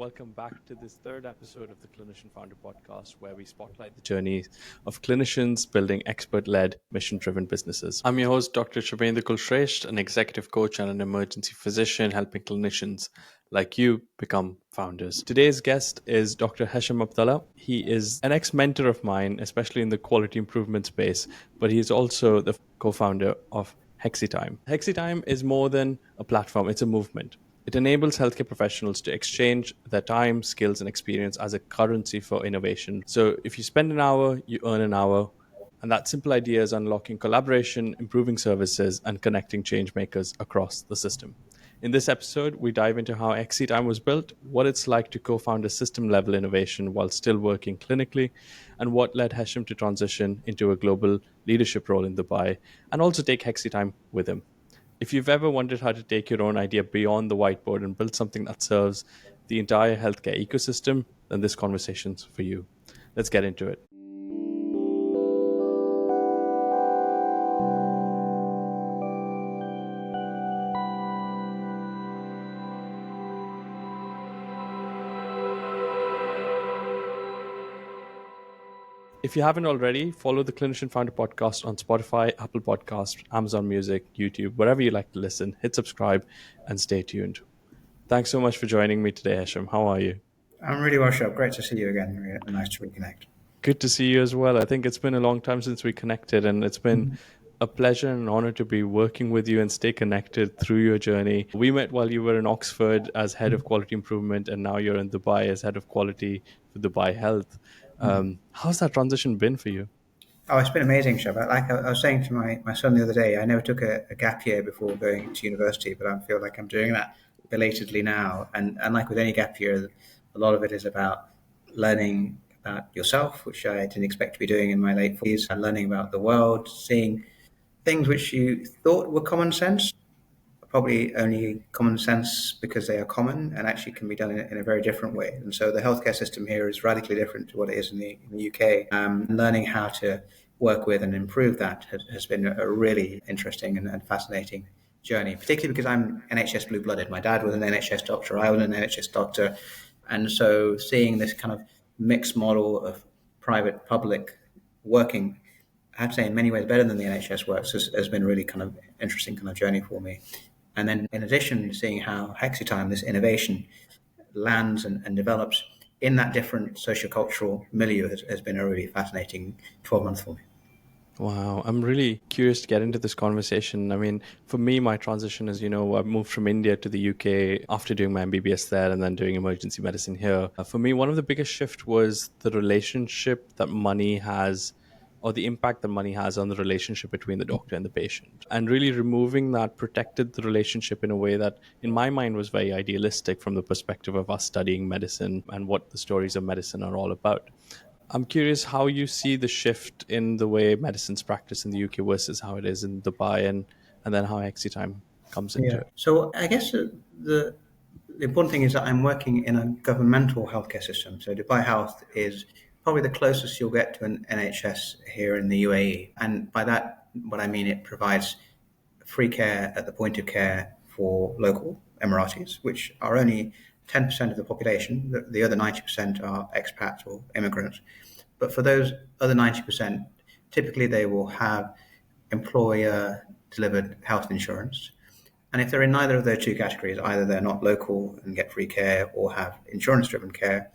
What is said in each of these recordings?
welcome back to this third episode of the Clinician Founder Podcast, where we spotlight the journey of clinicians building expert-led, mission-driven businesses. I'm your host, Dr. Shubhendu Kulshreshtha, an executive coach and an emergency physician helping clinicians like you become founders. Today's guest is Dr. Hesham Abdalla. He is an ex-mentor of mine, especially in the quality improvement space, but he is also the co-founder of Hexitime. Hexitime is more than a platform, it's a movement. It enables healthcare professionals to exchange their time, skills, and experience as a currency for innovation. So if you spend an hour, you earn an hour. And that simple idea is unlocking collaboration, improving services, and connecting change makers across the system. In this episode, we dive into how Hexitime was built, what it's like to co-found a system-level innovation while still working clinically, and what led Hesham to transition into a global leadership role in Dubai, and also take Hexitime with him. If you've ever wondered how to take your own idea beyond the whiteboard and build something that serves the entire healthcare ecosystem, then this conversation's for you. Let's get into it. If you haven't already, follow the Clinician Founder Podcast on Spotify, Apple Podcasts, Amazon Music, YouTube, wherever you like to listen. Hit subscribe and stay tuned. Thanks so much for joining me today, Hesham. How are you? I'm really well, Shub. Great to see you again. Really nice to reconnect. Good to see you as well. I think it's been a long time since we connected, and it's been a pleasure and an honor to be working with you and stay connected through your journey. We met while you were in Oxford as head of quality improvement, and now you're in Dubai as head of quality for Dubai Health. How's that transition been for you? Oh, it's been amazing, Shub. Like I was saying to my son the other day, I never took a gap year before going to university, but I feel like I'm doing that belatedly now. And like with any gap year, a lot of it is about learning about yourself, which I didn't expect to be doing in my late 40s, and learning about the world, seeing things which you thought were common sense, probably only common sense because they are common and actually can be done in a very different way. And so the healthcare system here is radically different to what it is in the UK. Learning how to work with and improve that has been a really interesting and fascinating journey, particularly because I'm NHS blue-blooded. My dad was an NHS doctor, I was an NHS doctor. And so seeing this kind of mixed model of private, public working, I have to say in many ways better than the NHS works, has been a really kind of interesting kind of journey for me. And then in addition, seeing how Hexitime, this innovation, lands and develops in that different sociocultural milieu has been a really fascinating 12 months for me. Wow, I'm really curious to get into this conversation. I mean, for me, my transition is, I moved from India to the UK after doing my MBBS there and then doing emergency medicine here. For me, one of the biggest shifts was the relationship that money has, or the impact that money has on the relationship between the doctor and the patient. And really removing that protected the relationship in a way that, in my mind, was very idealistic from the perspective of us studying medicine and what the stories of medicine are all about. I'm curious how you see the shift in the way medicine's practiced in the UK versus how it is in Dubai, and then how Hexitime comes into it. So I guess the important thing is that I'm working in a governmental healthcare system. So Dubai Health is probably the closest you'll get to an NHS here in the UAE. And by that, what I mean, it provides free care at the point of care for local Emiratis, which are only 10% of the population. The other 90% are expats or immigrants. But for those other 90%, typically they will have employer-delivered health insurance. And if they're in neither of those two categories, either they're not local and get free care or have insurance-driven care,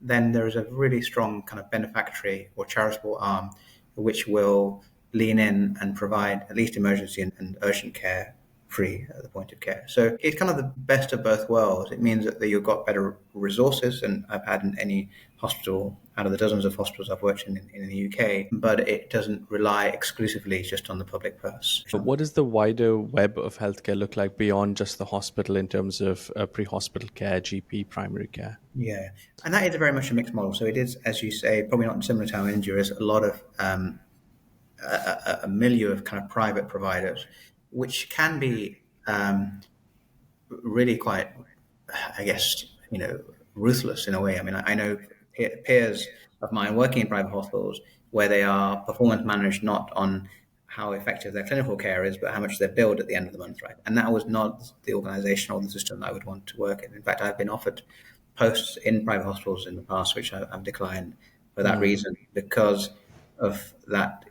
then there is a really strong kind of benefactory or charitable arm which will lean in and provide at least emergency and urgent care free at the point of care. So it's kind of the best of both worlds. It means that you've got better resources, and I've had in any hospital out of the dozens of hospitals I've worked in the UK, but it doesn't rely exclusively just on the public purse. But what does the wider web of healthcare look like beyond just the hospital in terms of pre-hospital care, GP, primary care? Yeah, and that is very much a mixed model. So it is, as you say, probably not similar to how India is, a lot of a milieu of kind of private providers, which can be really quite, I guess, ruthless in a way. I mean, I know peers of mine working in private hospitals where they are performance managed not on how effective their clinical care is, but how much they're billed at the end of the month, right? And that was not the organization or the system that I would want to work in. In fact, I've been offered posts in private hospitals in the past, which I've declined for that reason, because of that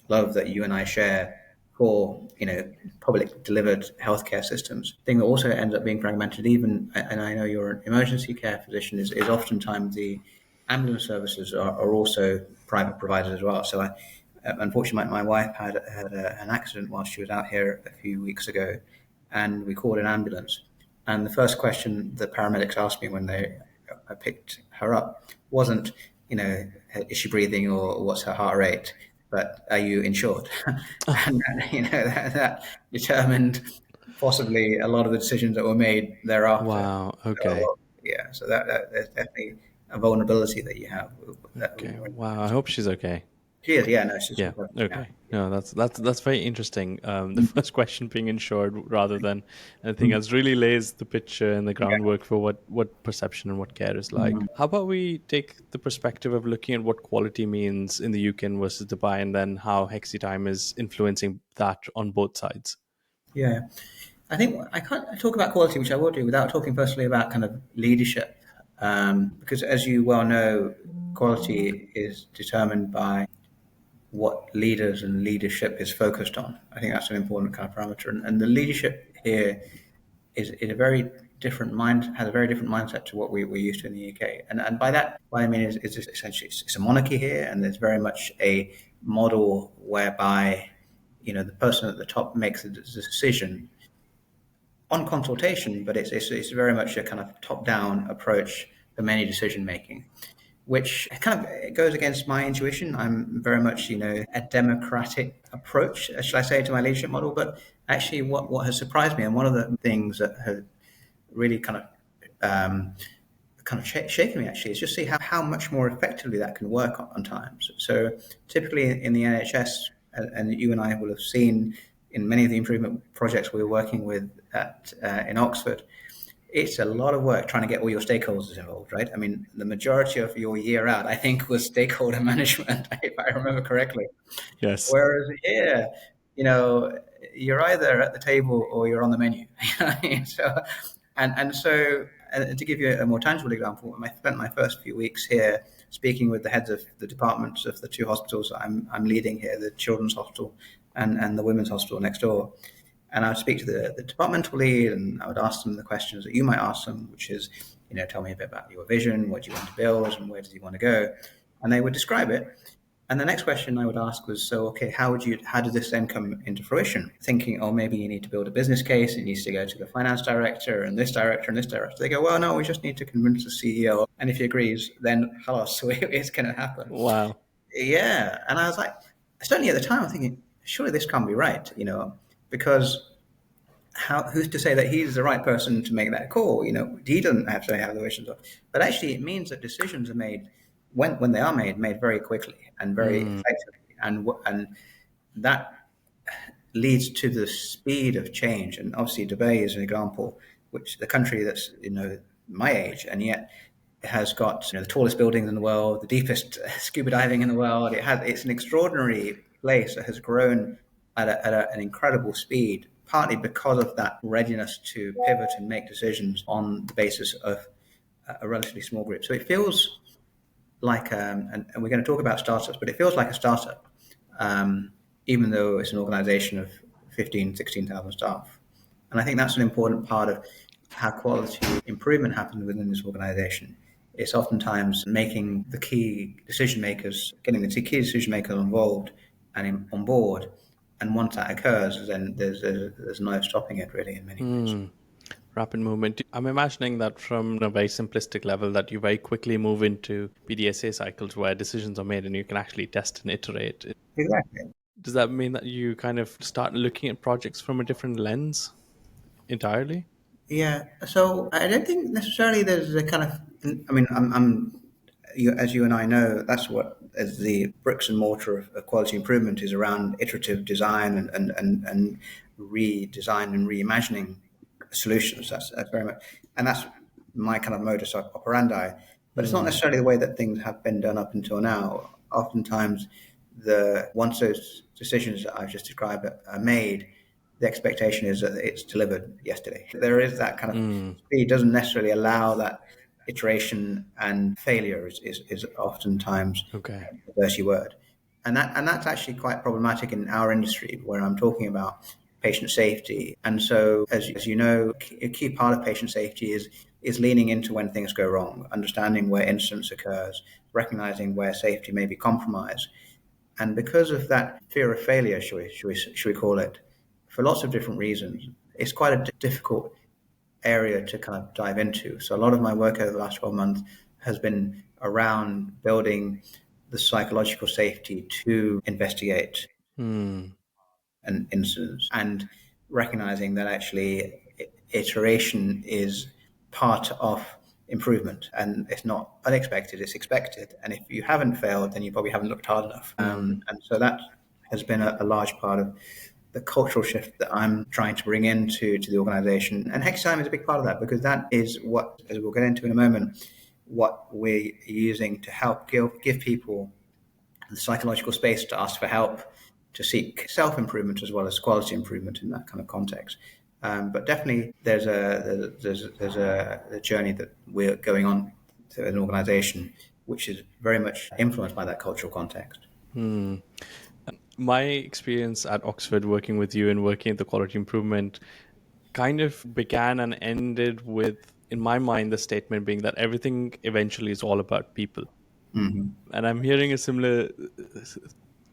love that you and I share for public delivered healthcare systems. Thing that also ends up being fragmented. Even, and I know you're an emergency care physician, is oftentimes the ambulance services are also private providers as well. So unfortunately, my wife had an accident while she was out here a few weeks ago, and we called an ambulance. And the first question the paramedics asked me when I picked her up wasn't, is she breathing or what's her heart rate, but are you insured? And that determined possibly a lot of the decisions that were made thereafter. Wow. Okay. So there's definitely a vulnerability that you have. Okay. Wow. I hope she's okay. She is, yeah, no, she's Yeah. Okay. No, that's very interesting. The first question being insured rather than anything else really lays the picture and the groundwork for what perception and what care is like. How about we take the perspective of looking at what quality means in the UK versus Dubai, and then how Hexitime is influencing that on both sides? Yeah. I think I can't talk about quality, which I will do, without talking firstly about kind of leadership. Because as you well know, quality is determined by what leaders and leadership is focused on. I think that's an important kind of parameter. And the leadership here is a very different has a very different mindset to what we're used to in the UK. And by that, what I mean is essentially it's a monarchy here, and there's very much a model whereby the person at the top makes the decision on consultation, but it's very much a kind of top-down approach for many decision making, which kind of goes against my intuition. I'm very much, a democratic approach, shall I say, to my leadership model. But actually, what has surprised me, and one of the things that has really kind of shaken me, actually, is just see how much more effectively that can work on times. So typically in the NHS, and you and I will have seen in many of the improvement projects we were working with in Oxford, it's a lot of work trying to get all your stakeholders involved, right? I mean, the majority of your year out, I think, was stakeholder management, if I remember correctly. Yes. Whereas here, you're either at the table or you're on the menu. So to give you a more tangible example, I spent my first few weeks here speaking with the heads of the departments of the two hospitals I'm leading here, the Children's Hospital and the Women's Hospital next door. And I would speak to the departmental lead, and I would ask them the questions that you might ask them, which is, tell me a bit about your vision, what do you want to build, and where do you want to go? And they would describe it. And the next question I would ask was, so, okay, how did this then come into fruition? Thinking, maybe you need to build a business case. It needs to go to the finance director and this director and this director. They go, well, no, we just need to convince the CEO. And if he agrees, then so it's going to happen. Wow. Yeah. And I was like, certainly at the time, I'm thinking, surely this can't be right, because who's to say that he's the right person to make that call? He doesn't have to have the visions of. But actually, it means that decisions are made when they are made very quickly and very effectively, and that leads to the speed of change. And obviously, Dubai is an example, which the country that's my age, and yet it has got the tallest buildings in the world, the deepest scuba diving in the world. It's an extraordinary place that has grown at an incredible speed, partly because of that readiness to pivot and make decisions on the basis of a relatively small group. So it feels like, and we're going to talk about startups, but it feels like a startup, even though it's an organization of 15, 16,000 staff. And I think that's an important part of how quality improvement happens within this organization. It's oftentimes making the key decision makers, getting the key decision makers involved and on board. And once that occurs, then there's no stopping it, really, in many ways. Rapid movement. I'm imagining that from a very simplistic level, that you very quickly move into PDSA cycles where decisions are made and you can actually test and iterate. Exactly. Does that mean that you kind of start looking at projects from a different lens entirely? Yeah. So I don't think necessarily there's a kind of. I mean, as you and I know, that's what as the bricks and mortar of quality improvement is around iterative design and redesign and reimagining solutions. That's very much, and that's my kind of modus operandi. But it's not necessarily the way that things have been done up until now. Oftentimes, once those decisions that I've just described are made, the expectation is that it's delivered yesterday. There is that kind of speed doesn't necessarily allow that iteration and failure is oftentimes Okay. a dirty word. And that's actually quite problematic in our industry, where I'm talking about patient safety. And so, as you know, a key part of patient safety is leaning into when things go wrong, understanding where incidents occurs, recognizing where safety may be compromised. And because of that fear of failure, should we call it, for lots of different reasons, it's quite a difficult area to kind of dive into. So a lot of my work over the last 12 months has been around building the psychological safety to investigate Hmm. an incident, and recognizing that actually iteration is part of improvement, and it's not unexpected, it's expected. And if you haven't failed, then you probably haven't looked hard enough. And so that has been a large part of the cultural shift that I'm trying to bring into the organization. And Hexitime is a big part of that, because that is what, as we'll get into in a moment, what we're using to help give people the psychological space to ask for help, to seek self-improvement as well as quality improvement in that kind of context. But definitely there's a journey that we're going on to an organization which is very much influenced by that cultural context. My experience at Oxford working with you and working at the quality improvement kind of began and ended with, in my mind, the statement being that everything eventually is all about people. Mm-hmm. And I'm hearing a similar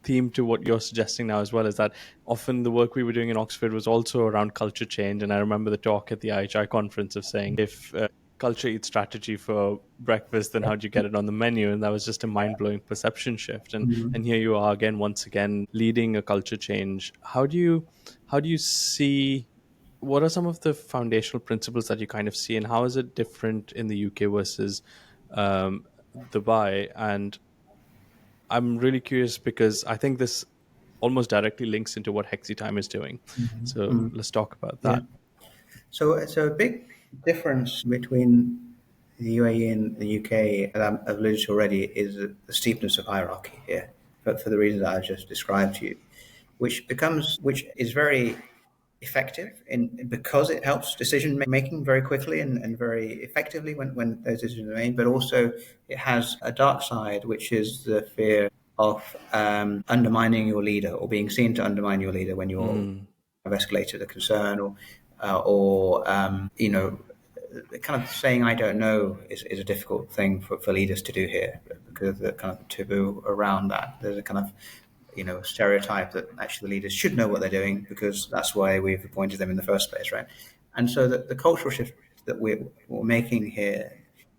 theme to what you're suggesting now as well, is that often the work we were doing in Oxford was also around culture change. And I remember the talk at the IHI conference of saying, if culture eats strategy for breakfast, then how do you get it on the menu? And that was just a mind-blowing perception shift. And here you are again, once again, leading a culture change. How do you see, what are some of the foundational principles that you kind of see, and how is it different in the UK versus Dubai? And I'm really curious because I think this almost directly links into what Hexitime is doing. So Mm-hmm. let's talk about Yeah. that. So a big difference between the UAE and the UK, that I've alluded to already, is the steepness of hierarchy here, for the reasons that I've just described to you, which is very effective in, because it helps decision making very quickly and very effectively when those decisions are made. But also it has a dark side, which is the fear of undermining your leader, or being seen to undermine your leader when you're have escalated a concern, or kind of saying I don't know is a difficult thing for leaders to do here, because of the kind of taboo around that. There's a kind of stereotype that actually the leaders should know what they're doing, because that's why we've appointed them in the first place, right? And so the cultural shift that we're making here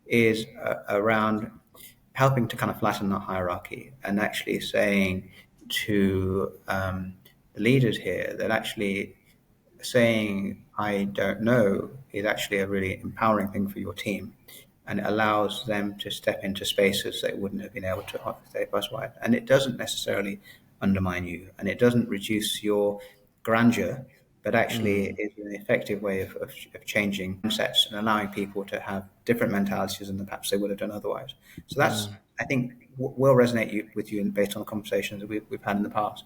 is around helping to kind of flatten that hierarchy, and actually saying to the leaders here that actually saying I don't know is actually a really empowering thing for your team, and it allows them to step into spaces they wouldn't have been able to otherwise. And it doesn't necessarily undermine you, and it doesn't reduce your grandeur, but actually is an effective way of changing mindsets and allowing people to have different mentalities than perhaps they would have done otherwise. So that's, I think, will resonate with you based on the conversations that we've had in the past.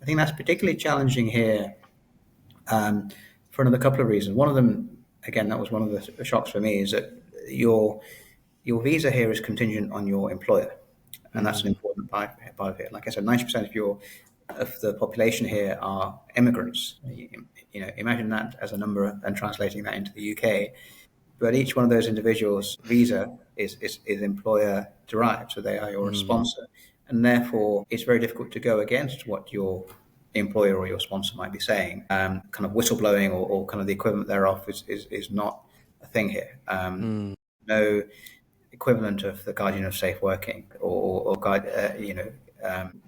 I think that's particularly challenging here for another couple of reasons. One of them, again, that was one of the shocks for me, is that your visa here is contingent on your employer, and that's an important part of it. Like I said, 90% of the population here are immigrants. Imagine that as a number and translating that into the UK. But each one of those individuals' visa is employer derived, so they are your sponsor, and therefore it's very difficult to go against what your employer or your sponsor might be saying. Kind of whistleblowing or kind of the equivalent thereof is not a thing here. No equivalent of the guardian of safe working or guide.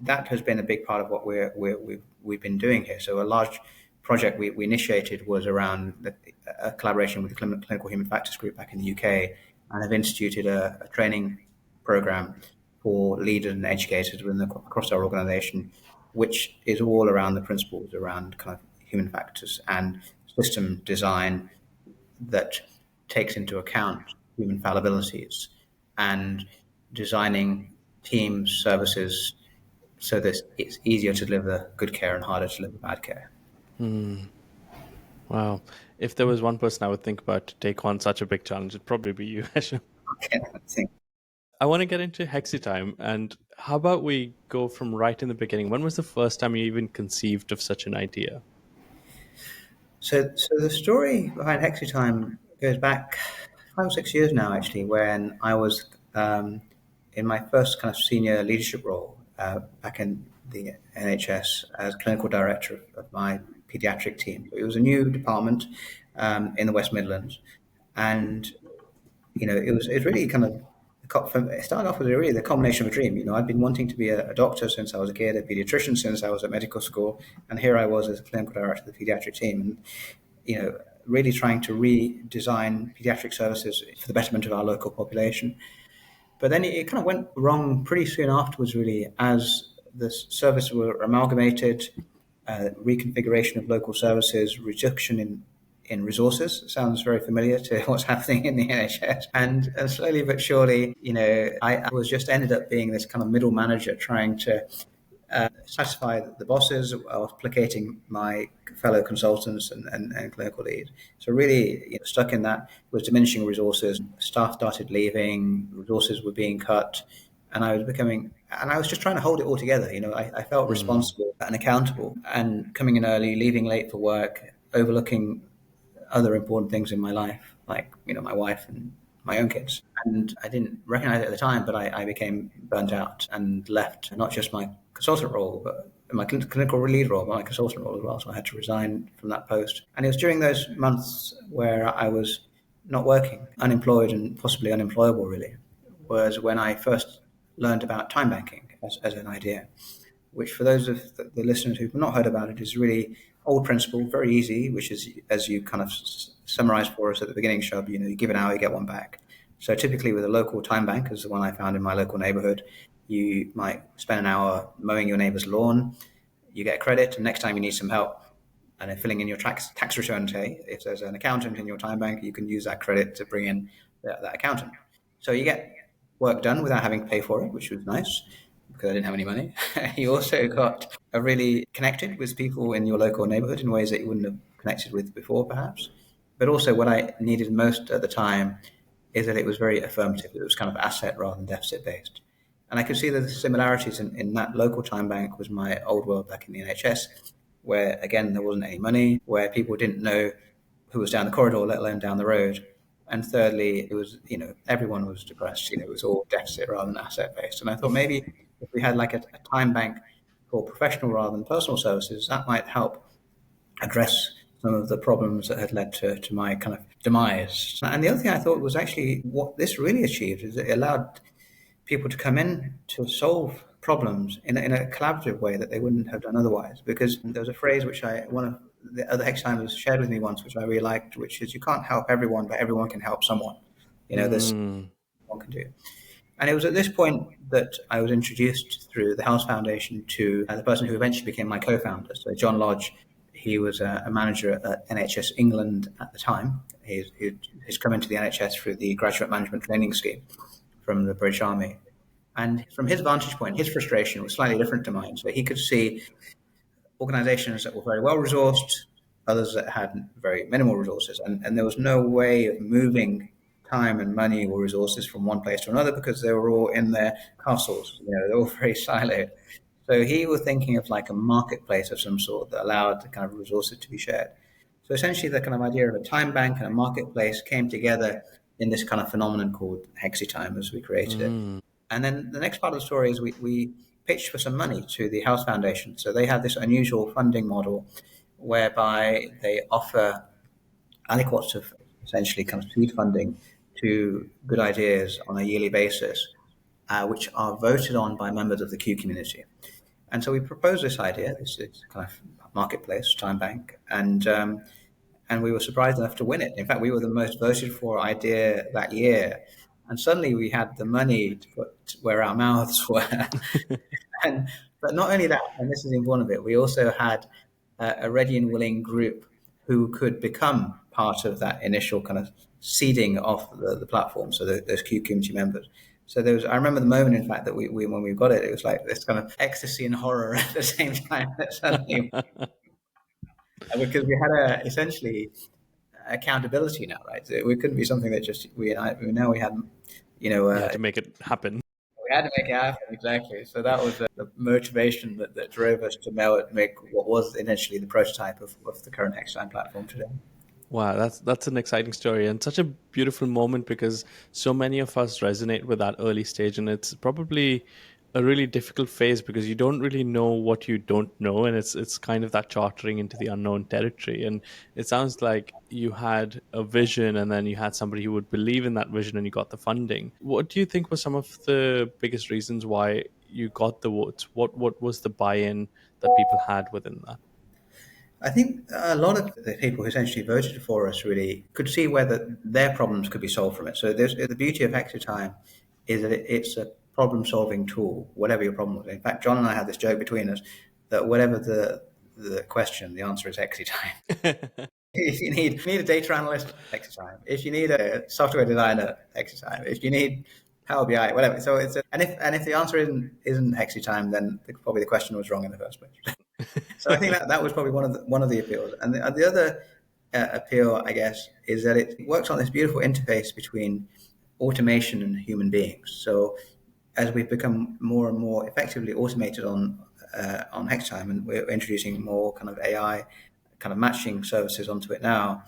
That has been a big part of what we've been doing here. So a large project we initiated was around a collaboration with the Clinical Human Factors Group back in the UK, and have instituted a training program for leaders and educators across our organization, which is all around the principles around kind of human factors and system design that takes into account human fallibilities, and designing teams, services, so that it's easier to deliver good care and harder to deliver bad care. Wow. If there was one person I would think about to take on such a big challenge, it'd probably be you, Hesham. market, I think. I want to get into Hexitime, and how about we go from right in the beginning? When was the first time you even conceived of such an idea? So the story behind Hexitime goes back 5 or 6 years now, actually, when I was in my first kind of senior leadership role back in the NHS as clinical director of my pediatric team. It was a new department in the West Midlands, and it was really kind of it started off with really the culmination of a dream. I'd been wanting to be a doctor since I was a kid, a pediatrician since I was at medical school, and here I was as a clinical director of the pediatric team, and really trying to redesign pediatric services for the betterment of our local population. But then it kind of went wrong pretty soon afterwards, really, as the services were amalgamated, reconfiguration of local services, reduction in resources. Sounds very familiar to what's happening in the NHS. And slowly but surely, I was just ended up being this kind of middle manager trying to satisfy the bosses while placating my fellow consultants and clinical leads. So really stuck in that, was diminishing resources. Staff started leaving, resources were being cut, and I was just trying to hold it all together. I felt responsible and accountable, and coming in early, leaving late for work, overlooking other important things in my life, like my wife and my own kids. And I didn't recognize it at the time, but I became burnt out and left not just my consultant role, but my clinical lead role, but my consultant role as well. So I had to resign from that post. And it was during those months where I was not working, unemployed and possibly unemployable, really, was when I first learned about time banking as an idea, which for those of the listeners who've not heard about it is really old principle, very easy, which is, as you kind of summarized for us at the beginning, Shub, you give an hour, you get one back. So typically with a local time bank, as the one I found in my local neighborhood, you might spend an hour mowing your neighbor's lawn, you get credit, and next time you need some help, and then filling in your tax return, say, if there's an accountant in your time bank, you can use that credit to bring in that accountant. So you get work done without having to pay for it, which was nice because I didn't have any money. You also got really connected with people in your local neighborhood in ways that you wouldn't have connected with before, perhaps. But also what I needed most at the time is that it was very affirmative. It was kind of asset rather than deficit based. And I could see the similarities in that local time bank was my old world back in the NHS, where, again, there wasn't any money, where people didn't know who was down the corridor, let alone down the road. And thirdly, it was, everyone was depressed. It was all deficit rather than asset based. And I thought maybe if we had like a time bank for professional rather than personal services, that might help address some of the problems that had led to my kind of demise. And the other thing I thought was actually what this really achieved is it allowed people to come in to solve problems in a collaborative way that they wouldn't have done otherwise. Because there was a phrase which one of the other Hexitimers shared with me once, which I really liked, which is you can't help everyone, but everyone can help someone. There's one can do. And it was at this point that I was introduced through the House Foundation to the person who eventually became my co-founder. So John Lodge, he was a manager at NHS England at the time. He's come into the NHS through the Graduate Management Training Scheme from the British Army. And from his vantage point, his frustration was slightly different to mine. So he could see organizations that were very well resourced, others that had very minimal resources. And there was no way of moving time and money or resources from one place to another because they were all in their castles. They were all very siloed. So he was thinking of like a marketplace of some sort that allowed the kind of resources to be shared. So essentially the kind of idea of a time bank and a marketplace came together in this kind of phenomenon called Hexitime as we created it. And then the next part of the story is we pitched for some money to the House Foundation. So they have this unusual funding model whereby they offer aliquots of essentially kind of seed funding to good ideas on a yearly basis, which are voted on by members of the Q community. And so we proposed this idea, this kind of marketplace, time bank, and we were surprised enough to win it. In fact, we were the most voted for idea that year. And suddenly we had the money to put where our mouths were. But not only that, and this is the important bit, we also had a ready and willing group who could become part of that initial kind of seeding of the platform, so those Q community members. So I remember the moment, in fact, that we when we got it, it was like this kind of ecstasy and horror at the same time. Suddenly, because we had essentially accountability now, right? So we couldn't be something that just we know we had, To make it happen. we had to make it happen, exactly. So that was the motivation that drove us to make what was initially the prototype of the current Hexitime platform today. Wow, that's an exciting story and such a beautiful moment, because so many of us resonate with that early stage, and it's probably a really difficult phase because you don't really know what you don't know, and it's kind of that chartering into the unknown territory. And it sounds like you had a vision, and then you had somebody who would believe in that vision, and you got the funding. What do you think were some of the biggest reasons why you got the votes? What was the buy-in that people had within that? I think a lot of the people who essentially voted for us really could see whether their problems could be solved from it. So the beauty of Hexitime is that it's a problem-solving tool, whatever your problem is. In fact, John and I had this joke between us that whatever the question, the answer is Hexitime. If you need a data analyst, Hexitime. If you need a software designer, Hexitime. If you need Power BI, whatever. So and if the answer isn't Hexitime, then probably the question was wrong in the first place. So I think that was probably one of the appeals, and the other appeal, I guess, is that it works on this beautiful interface between automation and human beings. So as we've become more and more effectively automated on Hextime, and we're introducing more kind of AI kind of matching services onto it now,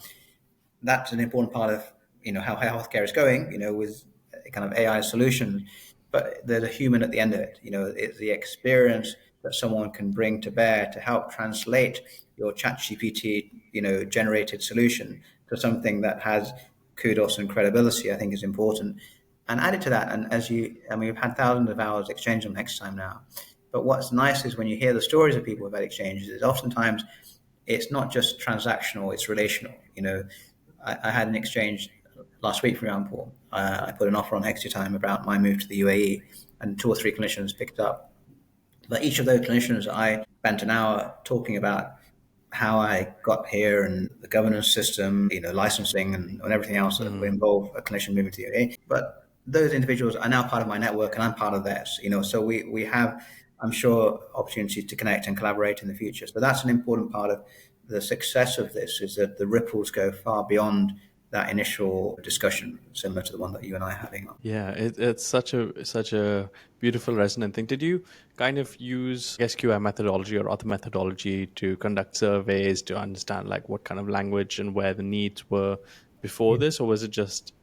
that's an important part of how healthcare is going, with kind of AI solutions. But there's a human at the end of it. It's the experience that someone can bring to bear to help translate your ChatGPT, generated solution to something that has kudos and credibility. I think is important. And added to that, and we've had thousands of hours exchanged on Hexatime now. But what's nice is when you hear the stories of people who've had exchanges, is oftentimes it's not just transactional; it's relational. I had an exchange last week, for example. I put an offer on Hexitime about my move to the UAE, and 2 or 3 clinicians picked up. But each of those clinicians, I spent an hour talking about how I got here and the governance system, licensing and everything else that would involve a clinician moving to the UAE. But those individuals are now part of my network, and I'm part of theirs. So we have, I'm sure, opportunities to connect and collaborate in the future. So that's an important part of the success of this, is that the ripples go far beyond that initial discussion, similar to the one that you and I are having. Yeah, it's such a beautiful, resonant thing. Did you kind of use SQI methodology or other methodology to conduct surveys to understand like what kind of language and where the needs were before this, or was it just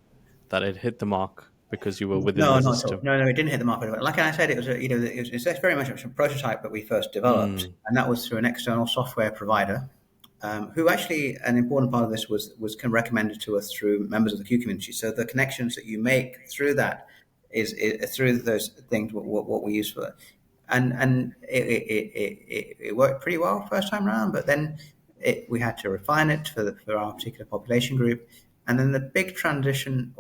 that it hit the mark because you were within No, the not at all. system? No, it didn't hit the mark. Like I said, it was it's very much a prototype that we first developed, and that was through an external software provider. Who actually, an important part of this was recommended to us through members of the Q community. So the connections that you make through that is through those things what we use for it. And it worked pretty well first time around, but then we had to refine it for our particular population group. And then the biggest transition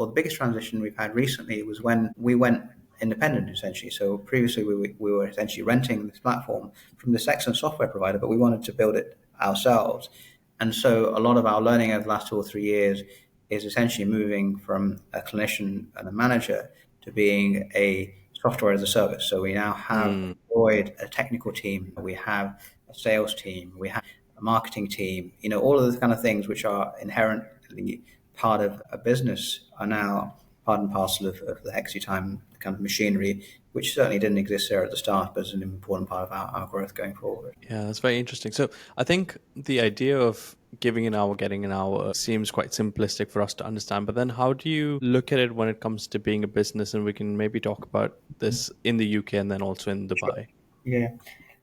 we've had recently was when we went independent, essentially. So previously we were essentially renting this platform from this excellent software provider, but we wanted to build it ourselves. And so a lot of our learning over the last 2 or 3 years is essentially moving from a clinician and a manager to being a software as a service. So we now have deployed a technical team, we have a sales team, we have a marketing team, all of those kind of things which are inherently part of a business are now part and parcel of the Hexitime kind of machinery, which certainly didn't exist there at the start, but is an important part of our growth going forward. Yeah, that's very interesting. So I think the idea of giving an hour, getting an hour seems quite simplistic for us to understand. But then how do you look at it when it comes to being a business? And we can maybe talk about this in the UK and then also in Dubai. Yeah.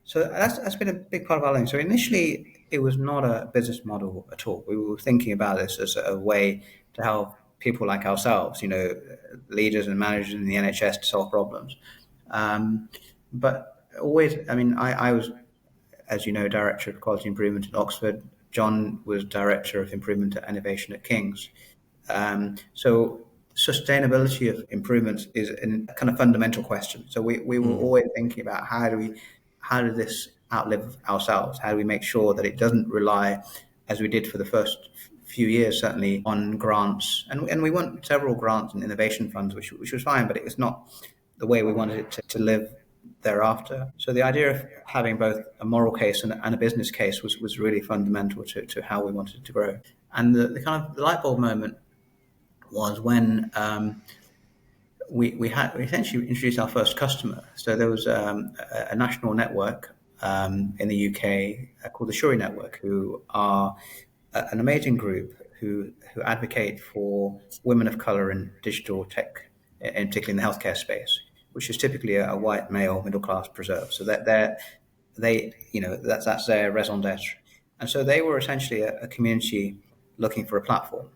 So that's been a big part of our learning. So initially, it was not a business model at all. We were thinking about this as a way to help people like ourselves, leaders and managers in the NHS to solve problems. But always, I was, as you know, Director of Quality Improvement at Oxford. John was Director of Improvement and Innovation at King's. So sustainability of improvements is a kind of fundamental question. So we were always thinking about how do this outlive ourselves? How do we make sure that it doesn't rely, as we did for the first few years, certainly, on grants? And we won several grants and innovation funds, which was fine, but it was not the way we wanted it to live thereafter. So the idea of having both a moral case and a business case was really fundamental to how we wanted to grow. And the kind of the light bulb moment was when we essentially introduced our first customer. So there was a national network in the UK called the Shuri network, who are an amazing group who advocate for women of color in digital tech, and particularly in the healthcare space, which is typically a white male middle class preserve. So that that's their raison d'être. And so they were essentially a community looking for a platform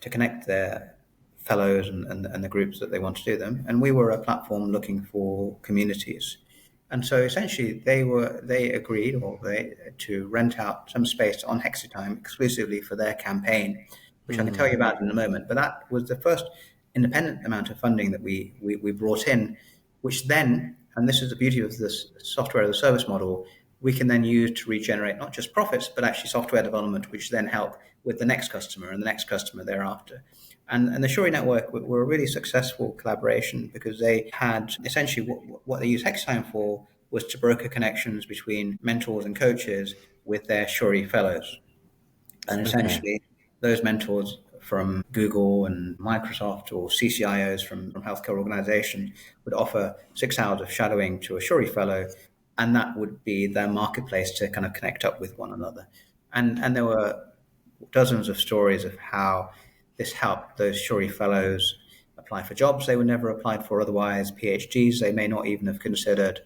to connect their fellows and the groups that they want to do them. And we were a platform looking for communities. And so essentially they agreed to rent out some space on Hexitime exclusively for their campaign, which I can tell you about in a moment. But that was the first independent amount of funding that we brought in, which then, and this is the beauty of this software as a service model, we can then use to regenerate not just profits, but actually software development, which then help with the next customer and the next customer thereafter. And the Shuri network were a really successful collaboration because they had essentially what they used Hexitime for was to broker connections between mentors and coaches with their Shuri fellows. And essentially those mentors from Google and Microsoft or CCIOs from healthcare organizations would offer 6 hours of shadowing to a Shuri fellow, and that would be their marketplace to kind of connect up with one another. And there were dozens of stories of how this helped those Shuri fellows apply for jobs they would never applied for otherwise, PhDs they may not even have considered.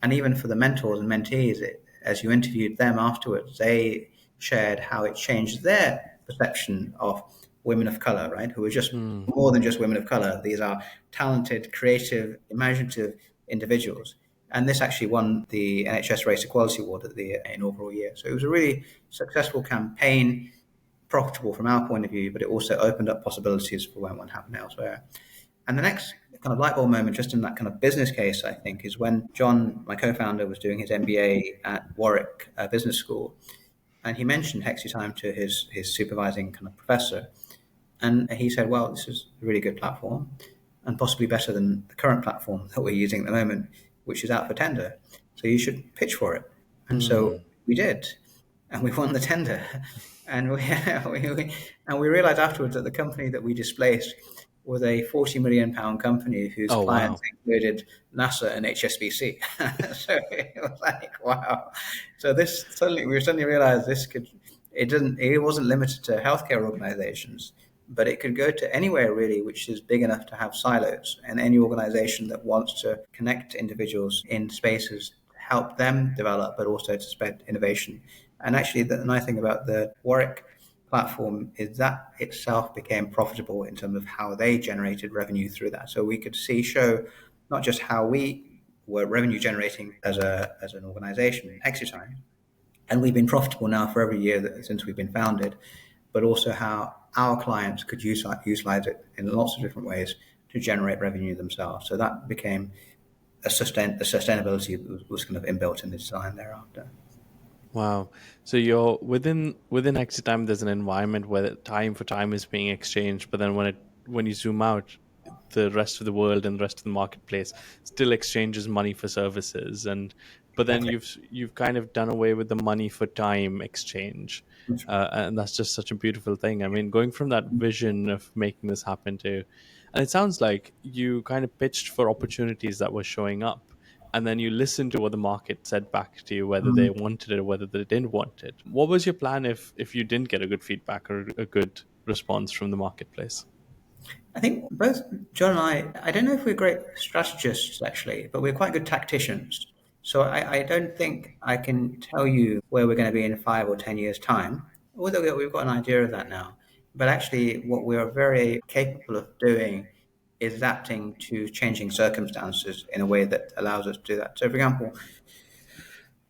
And even for the mentors and mentees, as you interviewed them afterwards, they shared how it changed their perception of women of color, right? Who are just more than just women of color. These are talented, creative, imaginative individuals. And this actually won the NHS Race Equality Award at the inaugural year. So it was a really successful campaign, profitable from our point of view, but it also opened up possibilities for when one happened elsewhere. And the next kind of light bulb moment, just in that kind of business case, I think, is when John, my co-founder, was doing his MBA at Warwick Business School, and he mentioned Hexitime to his supervising kind of professor, and he said, "Well, this is a really good platform, and possibly better than the current platform that we're using at the moment, which is out for tender. So you should pitch for it." And so we did, and we won the tender. And we realized afterwards that the company that we displaced was a £40 million company whose clients included NASA and HSBC. So it was like, wow. So we suddenly realized it wasn't limited to healthcare organizations, but it could go to anywhere really which is big enough to have silos, and any organization that wants to connect individuals in spaces to help them develop, but also to spread innovation. And actually, the nice thing about the Warwick platform is that itself became profitable in terms of how they generated revenue through that. So we could show not just how we were revenue generating as an organization, Hexitime, and we've been profitable now for every year since we've been founded, but also how our clients could utilize it in lots of different ways to generate revenue themselves. So that became the sustainability was kind of inbuilt in the design thereafter. Wow. So you're within Hexitime, there's an environment where time for time is being exchanged, but then when you zoom out, the rest of the world and the rest of the marketplace still exchanges money for services, but then you've kind of done away with the money for time exchange, and that's just such a beautiful thing. I mean, going from that vision of making this happen to, and it sounds like you kind of pitched for opportunities that were showing up, and then you listened to what the market said back to you, whether they wanted it or whether they didn't want it. What was your plan if you didn't get a good feedback or a good response from the marketplace? I think both John and I don't know if we're great strategists actually, but we're quite good tacticians. So I don't think I can tell you where we're going to be in 5 or 10 years' time, although we've got an idea of that now. But actually what we are very capable of doing is adapting to changing circumstances in a way that allows us to do that. So, for example,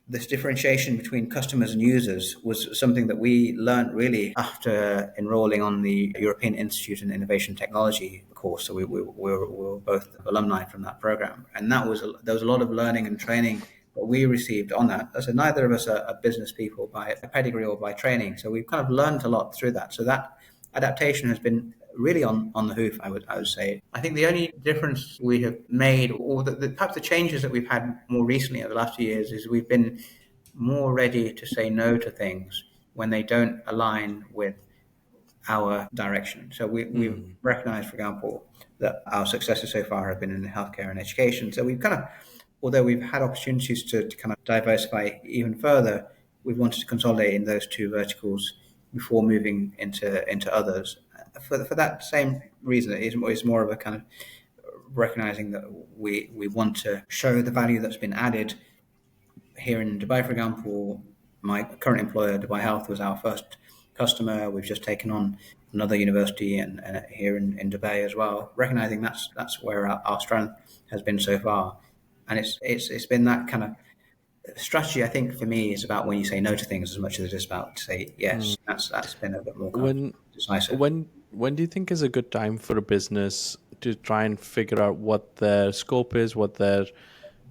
this differentiation between customers and users was something that we learned really after enrolling on the European Institute in Innovation Technology course. So we were both alumni from that program. And there was a lot of learning and training that we received on that. So neither of us are business people by pedigree or by training. So we've kind of learned a lot through that. So that adaptation has been really on the hoof, I would say. I think the only difference we have made, or perhaps the changes that we've had more recently over the last few years, is we've been more ready to say no to things when they don't align with our direction. So we've recognized, for example, that our successes so far have been in healthcare and education. So we've kind of, although we've had opportunities to kind of diversify even further, we've wanted to consolidate in those two verticals before moving into others. For that same reason, it's more of a kind of recognizing that we want to show the value that's been added here in Dubai. For example, my current employer, Dubai Health, was our first customer. We've just taken on another university and here in Dubai as well, recognizing that's where our strength has been so far. And it's been that kind of strategy. I think for me is about when you say no to things as much as it is about to say yes. That's been a bit more kind When of decisive. when do you think is a good time for a business to try and figure out what their scope is, what their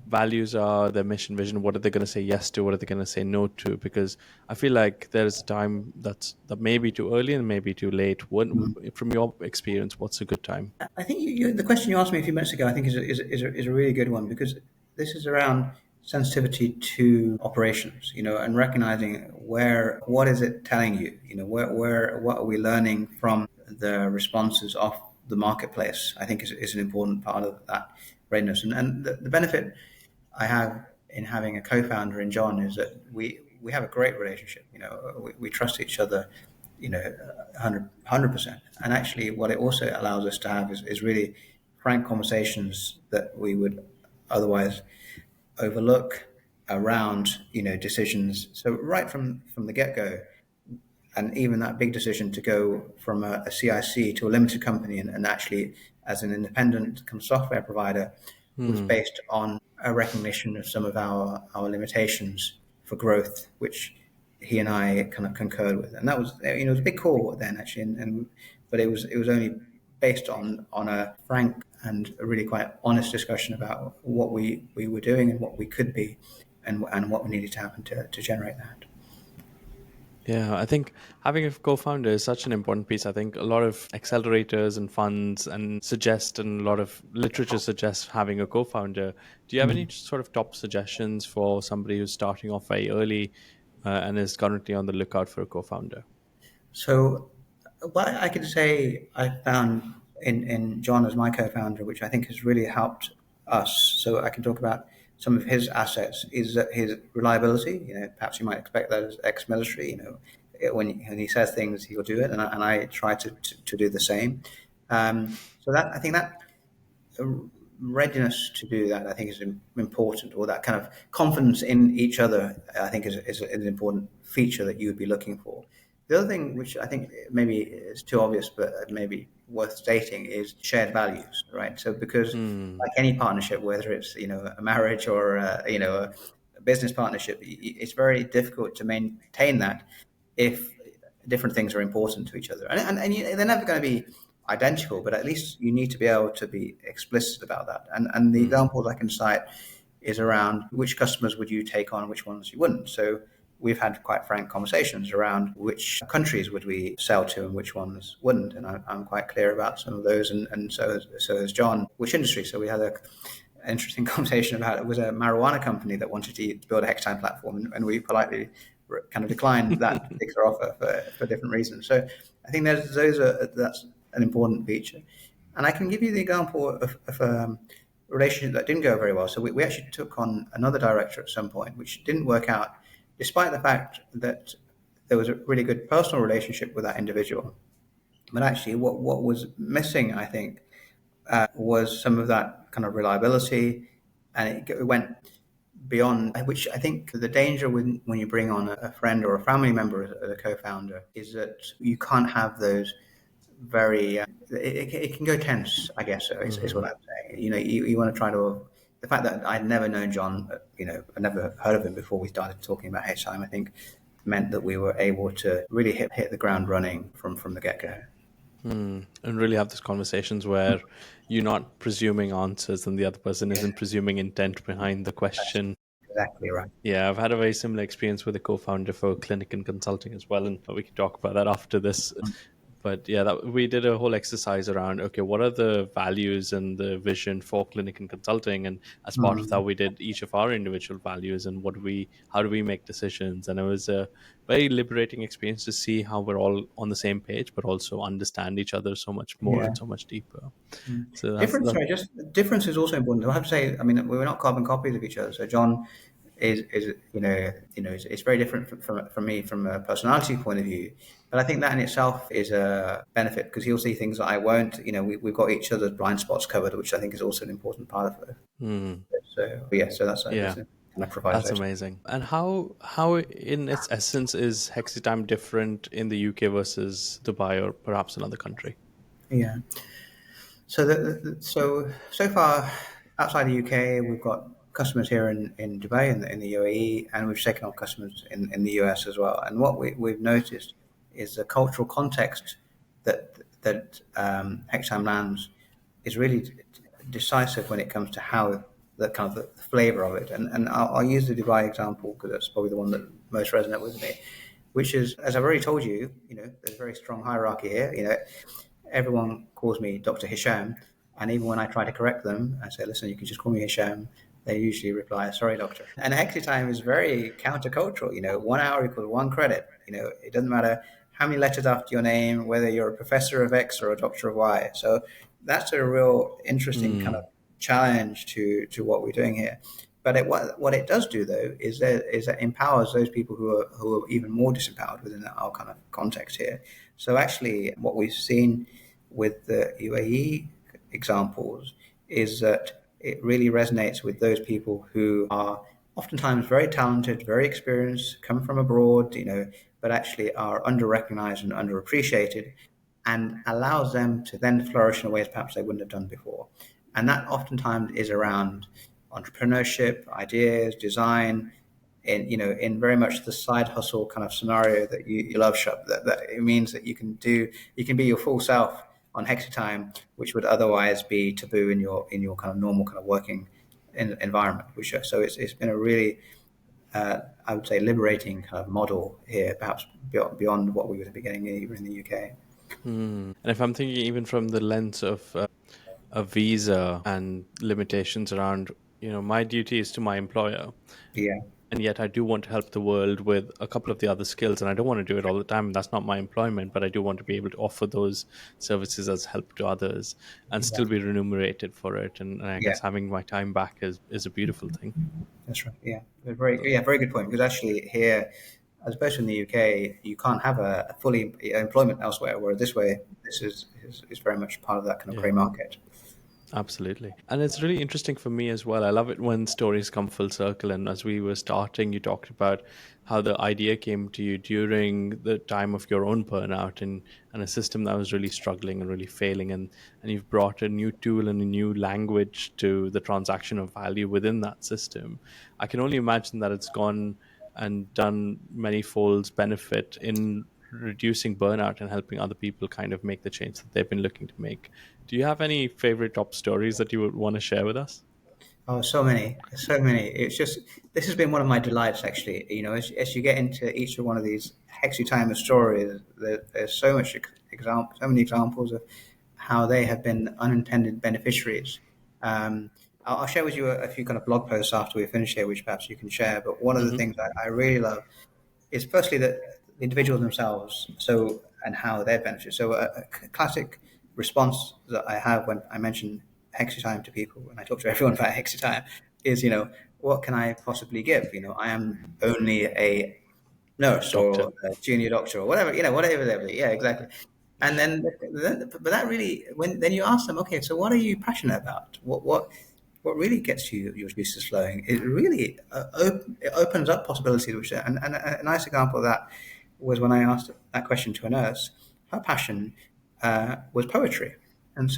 values are, their mission, vision? What are they going to say yes to? What are they going to say no to? Because I feel like there's a time that may be too early and maybe too late. From your experience, what's a good time? I think the question you asked me a few minutes ago, I think is a really good one, because this is around sensitivity to operations, and recognizing what is it telling you, what are we learning from the responses of the marketplace. I think is an important part of that readiness, and the benefit I have in having a co-founder in John is that we have a great relationship. We trust each other, 100%. And actually, what it also allows us to have is really frank conversations that we would otherwise overlook around, decisions. So right from the get-go, and even that big decision to go from a CIC to a limited company and actually as an independent kind of software provider was based on a recognition of some of our limitations for growth, which he and I kind of concurred with. And that was, it was a big call then actually, but it was only based on a frank and a really quite honest discussion about what we were doing and what we could be, and what we needed to happen to generate that. Yeah, I think having a co-founder is such an important piece. I think a lot of accelerators and funds and a lot of literature suggests having a co-founder. Do you have any sort of top suggestions for somebody who's starting off very early and is currently on the lookout for a co-founder? So what I could say I found in John as my co-founder, which I think has really helped us, so I can talk about some of his assets, is that his reliability. Perhaps you might expect that as ex-military. When he says things, he'll do it, and I try to do the same. So that, I think that readiness to do that, I think, is important, or that kind of confidence in each other, I think, is an important feature that you would be looking for. The other thing, which I think maybe is too obvious, but maybe worth stating, is shared values, right? So because like any partnership, whether it's, a marriage or, a business partnership, it's very difficult to maintain that if different things are important to each other. And they're never going to be identical, but at least you need to be able to be explicit about that. And the examples I can cite is around which customers would you take on, which ones you wouldn't. So we've had quite frank conversations around which countries would we sell to and which ones wouldn't. And I'm quite clear about some of those. And so has John, which industry. So we had an interesting conversation about, it was a marijuana company that wanted to build a Hexitime platform. And we politely kind of declined that particular offer for different reasons. So I think that's an important feature. And I can give you the example of a relationship that didn't go very well. So we actually took on another director at some point, which didn't work out, despite the fact that there was a really good personal relationship with that individual. But actually what was missing, I think, was some of that kind of reliability, and it went beyond, which I think the danger when you bring on a friend or a family member as a co-founder is that you can't have those very, it can go tense, I guess, is what I'm saying. You want to try to, the fact that I'd never known John, I never heard of him before we started talking about Hexitime, I think meant that we were able to really hit the ground running from the get-go. And really have those conversations where you're not presuming answers and the other person isn't presuming intent behind the question. That's exactly right. Yeah, I've had a very similar experience with a co-founder for clinic and consulting as well, and we can talk about that after this. But yeah, we did a whole exercise around, okay, what are the values and the vision for clinic and consulting? And as part of that, we did each of our individual values and how do we make decisions? And it was a very liberating experience to see how we're all on the same page, but also understand each other so much more Yeah. and so much deeper. So Difference, that. sorry, just difference is also important. I have to say, I mean, we're not carbon copies of each other. So John is it's very different from me from a personality point of view. But I think that in itself is a benefit because he'll see things that I won't. We've got each other's blind spots covered, which I think is also an important part of it. So yeah, so that's I Yeah, guess a kind of proviso. that's amazing. And how in its essence is Hexitime different in the UK versus Dubai or perhaps another country? Yeah. So so far outside the UK, we've got customers here in Dubai in the UAE, and we've taken on customers in the US as well. And what we've noticed is the cultural context that Hexam lands is really decisive when it comes to how the kind of the flavor of it. And I'll use the Dubai example because that's probably the one that most resonate with me, which is, as I've already told you, there's a very strong hierarchy here. Everyone calls me Dr. Hesham, and even when I try to correct them, I say, "Listen, you can just call me Hesham." They usually reply, "Sorry, doctor." And Hexitime is very countercultural. 1 hour equals one credit. It doesn't matter how many letters after your name, whether you're a professor of X or a doctor of Y. So that's a real interesting kind of challenge to what we're doing here. But what it does do, though, is that it empowers those people who are even more disempowered within our kind of context here. So actually, what we've seen with the UAE examples is that it really resonates with those people who are oftentimes very talented, very experienced, come from abroad, but actually are under-recognized and underappreciated, and allows them to then flourish in ways perhaps they wouldn't have done before. And that oftentimes is around entrepreneurship, ideas, design, in very much the side hustle kind of scenario that you love, Shub. That it means that you can be your full self on Hexitime, which would otherwise be taboo in your kind of normal kind of working environment. So it's been a really I would say liberating kind of model here, perhaps beyond what we would be getting even in the UK. And if I'm thinking even from the lens of a visa and limitations around, my duty is to my employer, Yeah, and yet I do want to help the world with a couple of the other skills, and I don't want to do it all the time. That's not my employment, but I do want to be able to offer those services as help to others and still be remunerated for it. And I yeah. guess having my time back is a beautiful thing. That's right. Yeah, very good point. Because actually here, as opposed to in the UK, you can't have a fully employment elsewhere. Whereas this is very much part of that kind of Yeah. grey market. Absolutely. And it's really interesting for me as well. I love it when stories come full circle. And as we were starting, you talked about how the idea came to you during the time of your own burnout and a system that was really struggling and really failing. And you've brought a new tool and a new language to the transaction of value within that system. I can only imagine that it's gone and done many folds benefit in reducing burnout and helping other people kind of make the change that they've been looking to make. Do you have any favorite top stories that you would want to share with us? Oh, so many, so many. It's just this has been one of my delights actually. As you get into each of one of these Hexitime stories, there's so many examples of how they have been unintended beneficiaries. I'll share with you a few kind of blog posts after we finish here, which perhaps you can share. But one of the things I really love is firstly that the individuals themselves, and how they're benefited. So a classic response that I have when I mention Hexitime to people, when I talk to everyone about Hexitime, is what can I possibly give? I am only a nurse Doctor. or a junior doctor or whatever, whatever they be. Yeah, exactly. And but that really, when then you ask them, okay, so what are you passionate about? What really gets your juices flowing? It really it opens up possibilities. And a nice example of that was when I asked that question to a nurse. Her passion was poetry, and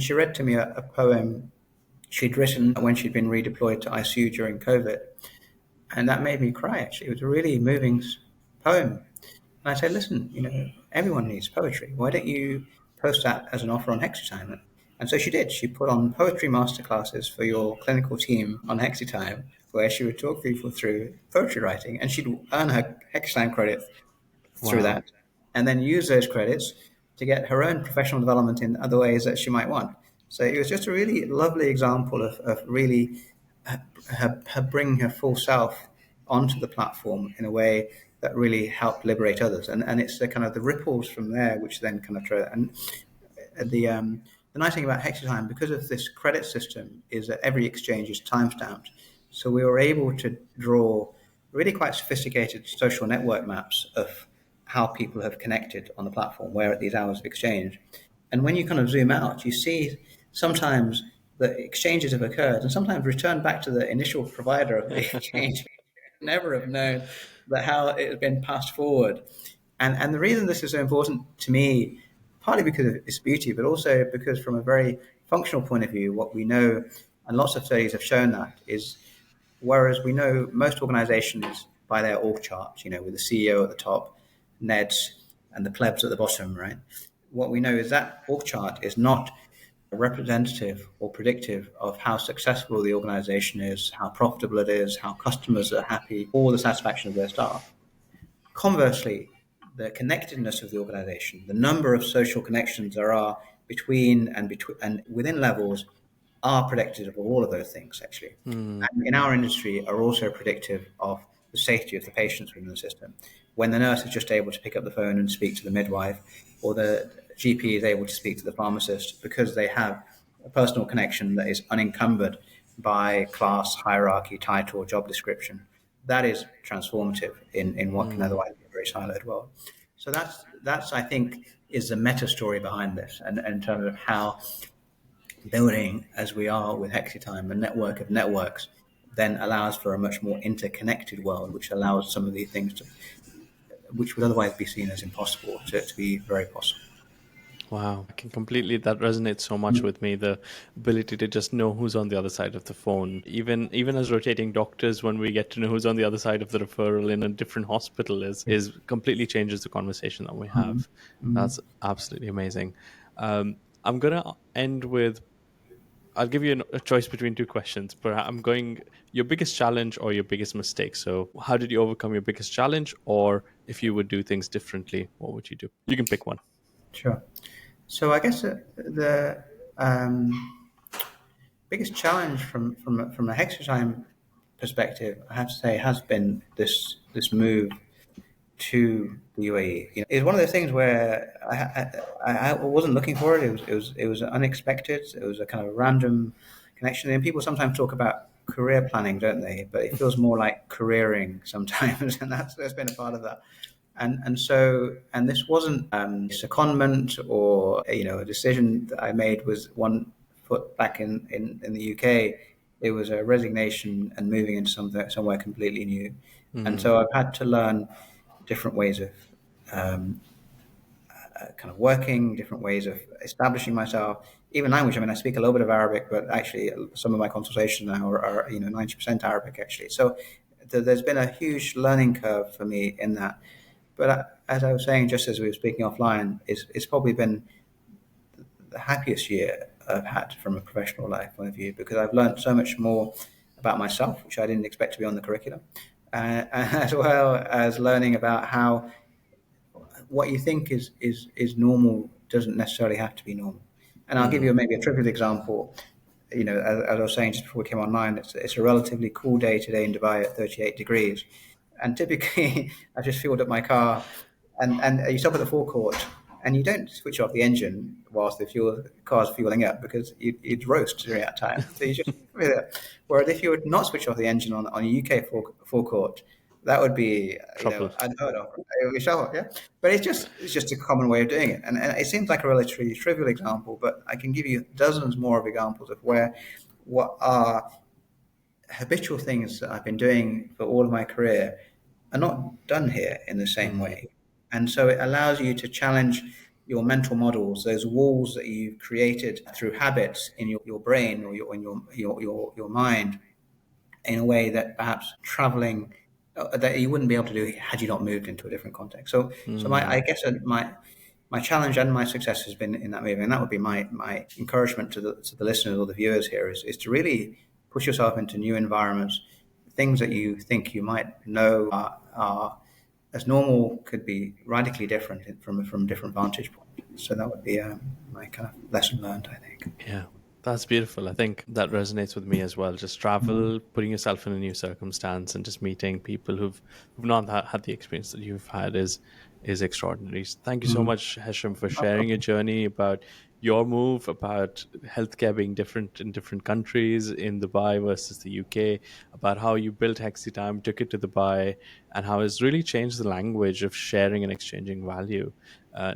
she read to me a poem she'd written when she'd been redeployed to ICU during COVID, and that made me cry. Actually, it was a really moving poem. And I said, listen, everyone needs poetry. Why don't you post that as an offer on Hexatime? And so she did. She put on poetry masterclasses for your clinical team on Hexatime, where she would talk people through poetry writing, and she'd earn her Hexatime credit through Wow. that. and then use those credits to get her own professional development in other ways that she might want. So it was just a really lovely example of really her bringing her full self onto the platform in a way that really helped liberate others. And it's the kind of the ripples from there which then kind of throw. And the nice thing about Hexitime, because of this credit system, is that every exchange is timestamped. So we were able to draw really quite sophisticated social network maps of how people have connected on the platform, where at these hours of exchange. And when you kind of zoom out, you see sometimes the exchanges have occurred and sometimes return back to the initial provider of the exchange. Never have known that how it had been passed forward. And the reason this is so important to me, partly because of its beauty, but also because from a very functional point of view, what we know, and lots of studies have shown that, is whereas we know most organizations by their org charts, with the CEO at the top, NEDs, and the plebs at the bottom, right? What we know is that org chart is not representative or predictive of how successful the organization is, how profitable it is, how customers are happy, or the satisfaction of their staff. Conversely, the connectedness of the organization, the number of social connections there are between and within levels, are predictive of all of those things, actually. And in our industry are also predictive of the safety of the patients within the system. When the nurse is just able to pick up the phone and speak to the midwife, or the GP is able to speak to the pharmacist because they have a personal connection that is unencumbered by class, hierarchy, title, job description, that is transformative in what can otherwise be a very siloed world. So that's I think, is the meta story behind this, and in terms of how building, as we are with Hexitime, a network of networks, then allows for a much more interconnected world, which allows some of these things which would otherwise be seen as impossible to be very possible. Wow, that resonates so much with me. The ability to just know who's on the other side of the phone, even as rotating doctors, when we get to know who's on the other side of the referral in a different hospital, is completely changes the conversation that we have. That's absolutely amazing. I'm gonna end with, I'll give you a choice between two questions, but I'm going your biggest challenge or your biggest mistake. So how did you overcome your biggest challenge, or if you would do things differently, what would you do? You can pick one. Sure. So I guess the biggest challenge from a Hexatime perspective, I have to say, has been this move to the UAE. It's one of those things where I wasn't looking for it. It was unexpected. It was a kind of random connection. And people sometimes talk about career planning, don't they? But it feels more like careering sometimes, and there's been a part of that. And so this wasn't a secondment or a decision that I made was one foot back in the UK. It was a resignation and moving into somewhere completely new. And so I've had to learn different ways of kind of working, different ways of establishing myself, even language. I mean, I speak a little bit of Arabic, but actually some of my conversations now are 90% Arabic actually. So there's been a huge learning curve for me in that. But as I was saying, just as we were speaking offline, it's probably been the happiest year I've had from a professional life point of view, because I've learned so much more about myself, which I didn't expect to be on the curriculum, as well as learning about how what you think is normal doesn't necessarily have to be normal. And I'll give you maybe a trivial example. As I was saying just before we came online, it's a relatively cool day today in Dubai at 38 degrees. And typically, I've just fueled up my car, and you stop at the forecourt, and you don't switch off the engine whilst the car's fueling up, because you'd roast during that time. So you just whereas if you would not switch off the engine on a UK forecourt, that would be unheard of. It would be trouble, yeah. But it's just a common way of doing it, and it seems like a relatively trivial example, but I can give you dozens more of examples of what are habitual things that I've been doing for all of my career are not done here in the same way. And so it allows you to challenge your mental models, those walls that you've created through habits in your brain or your mind, in a way that perhaps traveling that you wouldn't be able to do had you not moved into a different context. So I guess my challenge and my success has been in that movie, and that would be my encouragement to the listeners or the viewers here is to really push yourself into new environments. Things that you think you might know are as normal could be radically different from a different vantage point. So that would be my kind of lesson learned, I think. Yeah, that's beautiful. I think that resonates with me as well. Just travel, putting yourself in a new circumstance, and just meeting people who've not had the experience that you've had is extraordinary. So thank you so much, Hesham, for sharing your journey about your move, about healthcare being different in different countries, in Dubai versus the UK, about how you built Hexitime, took it to Dubai, and how it's really changed the language of sharing and exchanging value.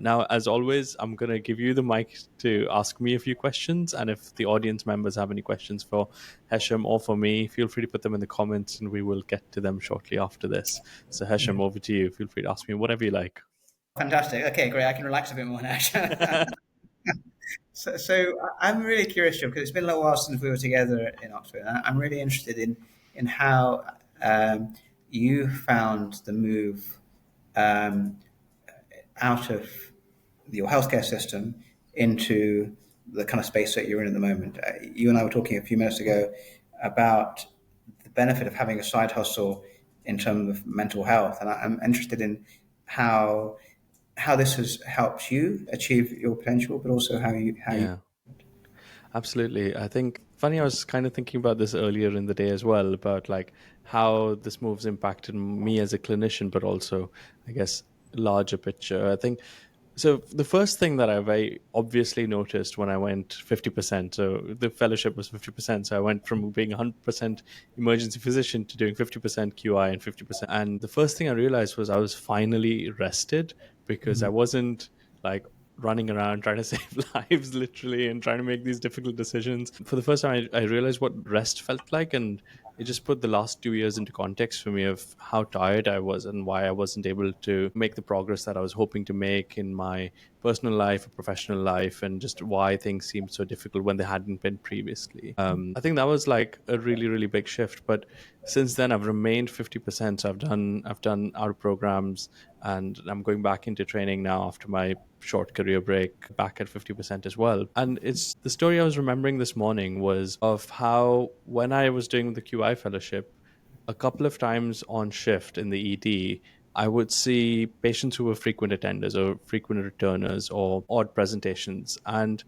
Now, as always, I'm going to give you the mic to ask me a few questions. And if the audience members have any questions for Hesham or for me, feel free to put them in the comments and we will get to them shortly after this. So, Hesham, over to you. Feel free to ask me whatever you like. Fantastic. Okay, great. I can relax a bit more now. So I'm really curious, Joe, because it's been a little while since we were together in Oxford. And I'm really interested in how you found the move um, out of your healthcare system into the kind of space that you're in at the moment. You and I were talking a few minutes ago about the benefit of having a side hustle in terms of mental health, and I'm interested in how this has helped you achieve your potential, but also how you Yeah. Absolutely. I think funny, I was kind of thinking about this earlier in the day as well, about like how this move's impacted me as a clinician, but also, I guess, larger picture. I think so. The first thing that I very obviously noticed when I went 50%, so the fellowship was 50%. So I went from being 100% emergency physician to doing 50% QI and 50%. And the first thing I realized was I was finally rested because I wasn't like running around trying to save lives literally and trying to make these difficult decisions. For the first time, I realized what rest felt like, and it just put the last 2 years into context for me of how tired I was and why I wasn't able to make the progress that I was hoping to make in my personal life or professional life, and just why things seemed so difficult when they hadn't been previously. I think that was like a really, really big shift. But since then, I've remained 50%. So I've done our programs, and I'm going back into training now after my short career break, back at 50% as well. And it's the story I was remembering this morning was of how when I was doing the QI fellowship, a couple of times on shift in the ED, I would see patients who were frequent attenders or frequent returners or odd presentations. And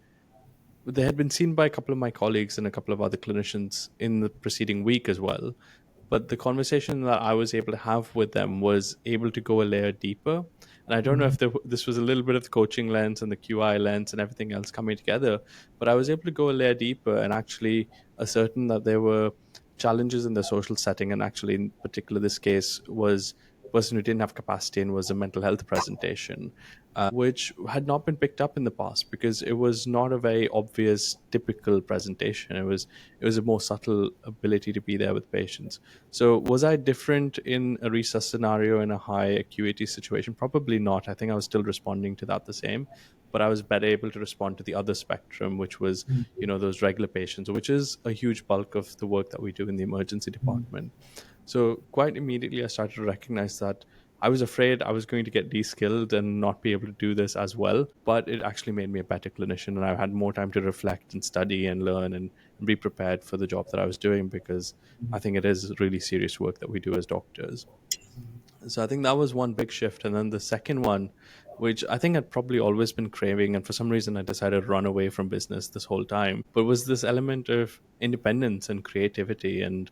they had been seen by a couple of my colleagues and a couple of other clinicians in the preceding week as well. But the conversation that I was able to have with them was able to go a layer deeper. And I don't know if this was a little bit of the coaching lens and the QI lens and everything else coming together, but I was able to go a layer deeper and actually ascertain that there were challenges in the social setting. And actually, in particular, this case was a person who didn't have capacity and was a mental health presentation, which had not been picked up in the past because it was not a very obvious typical presentation. It was a more subtle ability to be there with patients. So was I different in a resus scenario in a high acuity situation? Probably not. I think I was still responding to that the same, but I was better able to respond to the other spectrum, which was, those regular patients, which is a huge bulk of the work that we do in the emergency department. So quite immediately, I started to recognize that I was afraid I was going to get de-skilled and not be able to do this as well. But it actually made me a better clinician, and I had more time to reflect and study and learn and be prepared for the job that I was doing, because I think it is really serious work that we do as doctors. So I think that was one big shift. And then the second one, which I think I'd probably always been craving, and for some reason I decided to run away from business this whole time, but was this element of independence and creativity and,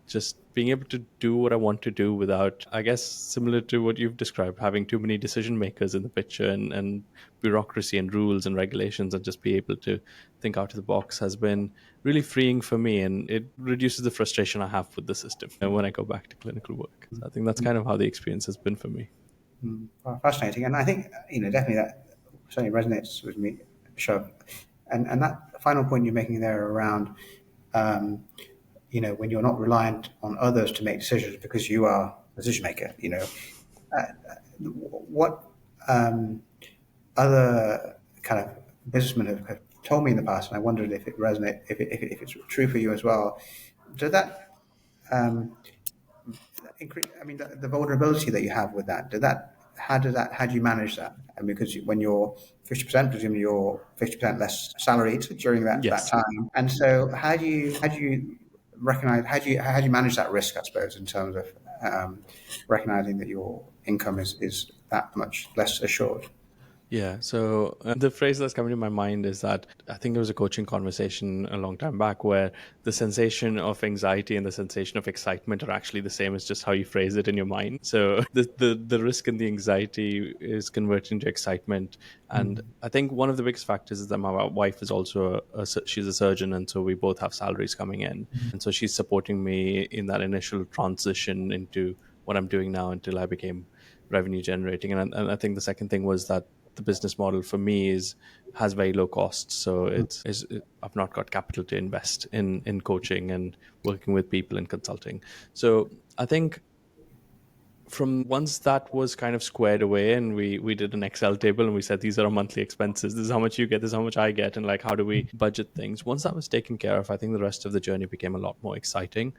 just being able to do what I want to do without, I guess, similar to what you've described, having too many decision makers in the picture and bureaucracy and rules and regulations, and just be able to think out of the box has been really freeing for me. And it reduces the frustration I have with the system when I go back to clinical work. So I think that's kind of how the experience has been for me. Well, fascinating. And I think, definitely that certainly resonates with me, Shub. And that final point you're making there around, when you're not reliant on others to make decisions because you are a decision maker, what other kind of businessmen have told me in the past, and I wondered if it resonates, if it's true for you as well. Does that increase? I mean, the vulnerability that you have with that. How do you manage that? And because when you're 50%, presumably you're 50% less salaried during that Yes. time. And so how do you recognize, how do you manage that risk, I suppose, in terms of recognizing that your income is that much less assured? Yeah. So the phrase that's coming to my mind is that I think there was a coaching conversation a long time back where the sensation of anxiety and the sensation of excitement are actually the same. It's just how you phrase it in your mind. So the risk and the anxiety is converting to excitement. And I think one of the biggest factors is that my wife is also she's a surgeon, and so we both have salaries coming in, and so she's supporting me in that initial transition into what I'm doing now until I became revenue generating. And I think the second thing was that the business model for me has very low costs, so I've not got capital to invest in coaching and working with people and consulting. So I think from once that was kind of squared away, and we did an Excel table and we said these are our monthly expenses, this is how much you get, this is how much I get, and like how do we budget things, once that was taken care of, I think the rest of the journey became a lot more exciting.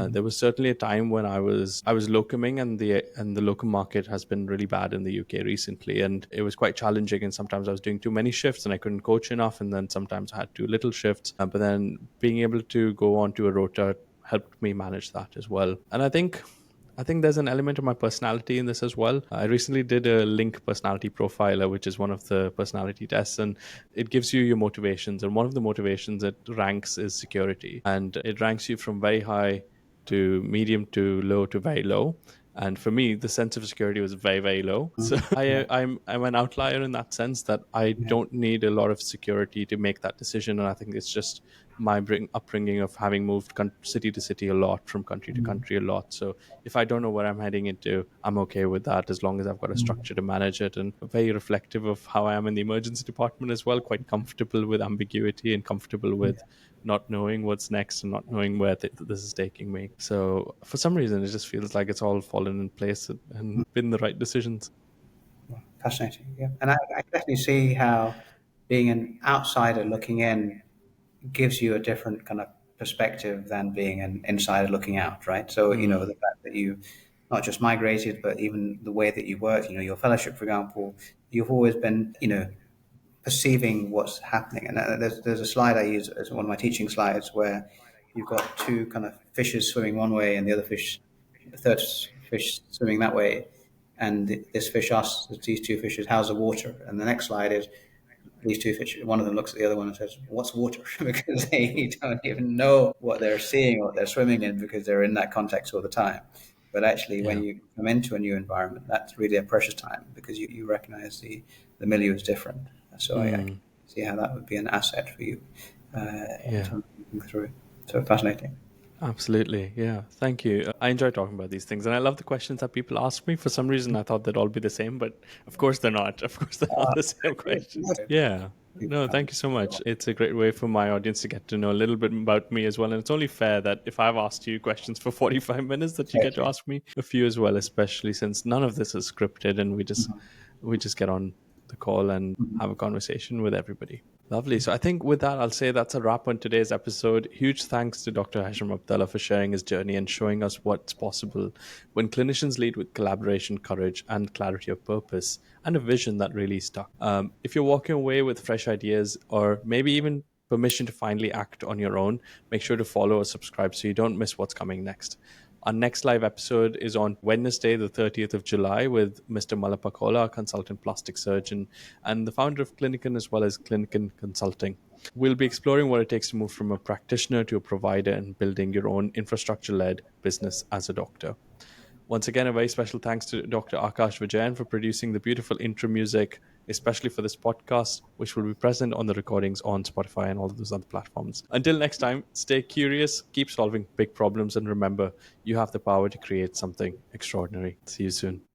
There was certainly a time when I was locuming, and the locum market has been really bad in the UK recently, and it was quite challenging, and sometimes I was doing too many shifts and I couldn't coach enough, and then sometimes I had too little shifts, but then being able to go on to a rota helped me manage that as well. And I think there's an element of my personality in this as well. I recently did a Link personality profiler, which is one of the personality tests, and it gives you your motivations. And one of the motivations it ranks is security. And it ranks you from very high to medium to low to very low. And for me, the sense of security was very, very low. So I'm an outlier in that sense, that I don't need a lot of security to make that decision. And I think it's just my upbringing of having moved city to city a lot, from country to country a lot. So if I don't know where I'm heading into, I'm okay with that as long as I've got a structure to manage it. And very reflective of how I am in the emergency department as well, quite comfortable with ambiguity and comfortable with not knowing what's next and not knowing where this is taking me. So for some reason, it just feels like it's all fallen in place and been the right decisions. Fascinating, yeah. And I can definitely see how being an outsider looking in gives you a different kind of perspective than being an insider looking out, right? So, the fact that you not just migrated, but even the way that you work, your fellowship, for example, you've always been, perceiving what's happening. And there's a slide I use as one of my teaching slides where you've got two kind of fishes swimming one way and the third fish swimming that way. And this fish asks these two fishes, how's the water? And the next slide is these two fishes. One of them looks at the other one and says, what's water? Because they don't even know what they're seeing or what they're swimming in, because they're in that context all the time. But actually, when you come into a new environment, that's really a precious time, because you recognize the milieu is different. So I can see how that would be an asset for you in terms of moving through. So fascinating. Absolutely. Yeah. Thank you. I enjoy talking about these things. And I love the questions that people ask me. For some reason, I thought they'd all be the same, but of course they're not. Of course, they're not the same questions. Yeah. No, thank you so much. It's a great way for my audience to get to know a little bit about me as well. And it's only fair that if I've asked you questions for 45 minutes, that you get to ask me a few as well, especially since none of this is scripted and we just get on the call and have a conversation with everybody. Lovely. So I think with that, I'll say that's a wrap on today's episode. Huge thanks to Dr. Hesham Abdalla for sharing his journey and showing us what's possible when clinicians lead with collaboration, courage, and clarity of purpose, and a vision that really stuck. If you're walking away with fresh ideas, or maybe even permission to finally act on your own, make sure to follow or subscribe so you don't miss what's coming next. Our next live episode is on Wednesday, the 30th of July, with Mr. Malapakola, a consultant plastic surgeon and the founder of Clinician as well as Clinician Consulting. We'll be exploring what it takes to move from a practitioner to a provider and building your own infrastructure-led business as a doctor. Once again, a very special thanks to Dr. Akash Vijayan for producing the beautiful intro music, especially for this podcast, which will be present on the recordings on Spotify and all of those other platforms. Until next time, stay curious, keep solving big problems, and remember, you have the power to create something extraordinary. See you soon.